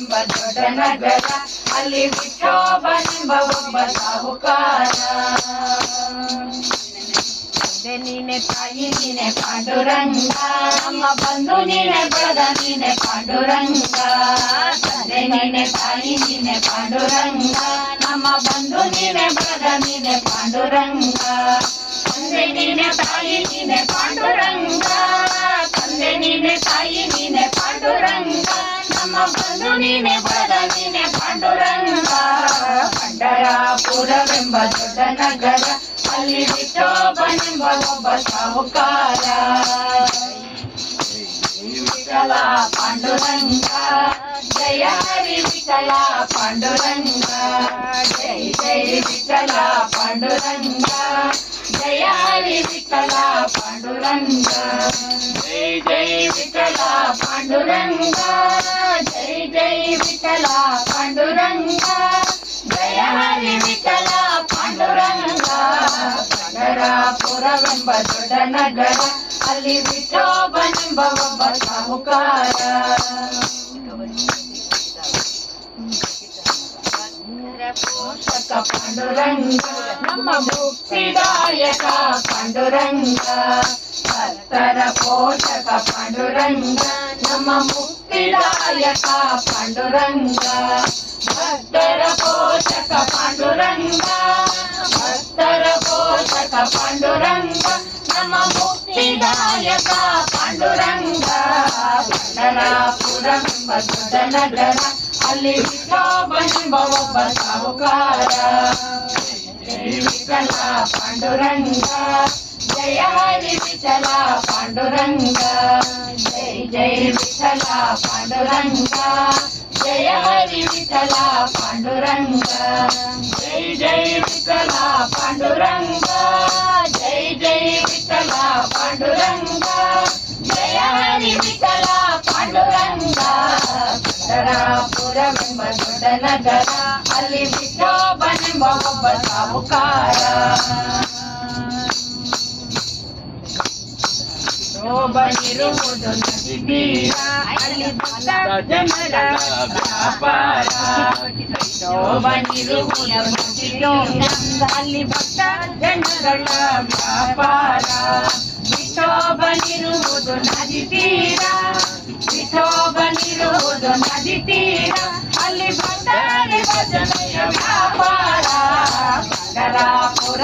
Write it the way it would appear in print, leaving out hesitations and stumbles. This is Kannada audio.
ವಿಠೋಬನೆಂಬ ದೊಡ್ಡ ನಗರ ಅಲ್ಲಿ ವಿಠೋಬನೆಂಬ ಒಬ್ಬ ಸಾಹುಕಾರ. ತಂದೆ ನೀನೆ ತಾಯಿ ನೀನೆ ಪಾಂಡುರಂಗ, ನಮ್ಮ ಬಂಧು ನೀನೆ ಬಳಗ ನೀನೆ ಪಾಂಡುರಂಗ. ತಂದೆ ನೀನೆ ತಾಯಿ ನೀನೆ ಪಾಂಡುರಂಗ, ನಮ್ಮ ಬಂಧು ನೀನೆ ಬಳಗ ನೀನೆ ಪಾಂಡುರಂಗ. ತಂದೆ ನೀನೆ ತಾಯಿ ನೀನೆ ಪಾಂಡುರಂಗ, ತಂದೆ ನೀನೆ ತಾಯಿ ನೀನೆ ಪಾಂಡುರಂಗ, ನಮ್ಮ ಬಂಧು ನೀನೆ ಬಳಗ ನೀನೆ ಪಾಂಡುರಂಗ. ಪಂಡರಾಪುರವೆಂಬ ದೊಡ್ಡ ನಗರ ಅಲ್ಲಿ ವಿಠೋಬನೆಂಬ ಒಬ್ಬ ಸಾಹುಕಾರ. ವಿಠಲ ಪಾಂಡುರಂಗ ಜಯ ಹರಿ ವಿಠಲ ಪಾಂಡುರಂಗ, ಜೈ ಜೈ ವಿಠಲ ಪಾಂಡುರಂಗ, ಜಯ ಹರಿ ವಿಠಲ ಪಾಂಡುರಂಗ. ಜೈ ಜೈ ವಿಠಲ ಪಾಂಡುರಂಗ, ಜೈ ಜೈ ವಿಠಲ ಪಾಂಡುರಂಗ, ಜಯ ಹರಿ ವಿಠಲ ಪಾಂಡುರಂಗ. ಪಂಡರಾಪುರವೆಂಬ ದೊಡ್ಡ ನಗರ ಅಲ್ಲಿ ವಿಠೋಬನೆಂಬ ಒಬ್ಬ ಸಾಹುಕಾರ. ಪೋಷಕ ಪಾಂಡುರಂಗ ನಮ್ಮ ಮುಕ್ತಿದಾಯಕ ಪಾಂಡುರಂಗ, ಭಕ್ತರ ಪೋಷಕ ಪಾಂಡುರಂಗ ನಮ್ಮ ಮುಕ್ತಿದಾಯಕ ಪಾಂಡುರಂಗ. ಭಕ್ತರ ಪೋಷಕ ಪಾಂಡುರಂಗ, ಭಕ್ತರ ಪೋಷಕ ಪಾಂಡುರಂಗ ನಮ್ಮ ಮುಕ್ತಿದಾಯಕ ಪಾಂಡುರಂಗ. ಪಂಡರಾಪುರವೆಂಬ ದೊಡ್ಡ ನಗರ ಅಲ್ಲಿ ವಿಠೋಬನೆಂಬ ಒಬ್ಬ ಸಾಹುಕಾರ. ಜೈ ವಿಠಲ ಪಾಂಡುರಂಗ, ಜಯ ಹರಿ ವಿಠಲ ಪಾಂಡುರಂಗ, ಜೈ ಜೈ ವಿಠಲ ಪಾಂಡುರಂಗ, ಜಯ ಹರಿ ವಿಠಲ ಪಾಂಡುರಂಗ. ಜೈ ಜೈ ವಿಠಲ ಪಾಂಡುರಂಗ, ಜೈ ಜೈ ವಿಠಲ ಪಾಂಡುರಂಗ, ಜಯ ಹರಿ ವಿಠಲ ಪಾಂಡುರಂಗ. ಪಂಡರಾಪುರವೆಂಬ ದೊಡ್ಡ ನಗರ ಅಲ್ಲಿ ವಿಠೋಬನೆಂಬ ಒಬ್ಬ ಸಾಹುಕಾರ. ಶೋಭನಿರುವುದು ನದಿ ತೀರ ಅಲ್ಲಿ ಭಕ್ತ ಜನರ ವ್ಯಾಪಾರ. ಶೋಭನಿರುವುದು ನದಿ ತೀರ ಅಲ್ಲಿ ಭಕ್ತ ಜನರ ವ್ಯಾಪಾರ. ವಿಠೋಬನಿರುವುದು ನದಿ ತೀರ, ವಿಠೋಬನಿರುವುದು ನದಿ ತೀರ ಅಲ್ಲಿ ಭಕ್ತರಿಗೆ ಭಜನೆಯ ವ್ಯಾಪಾರ. ಪಂಡರಾಪುರ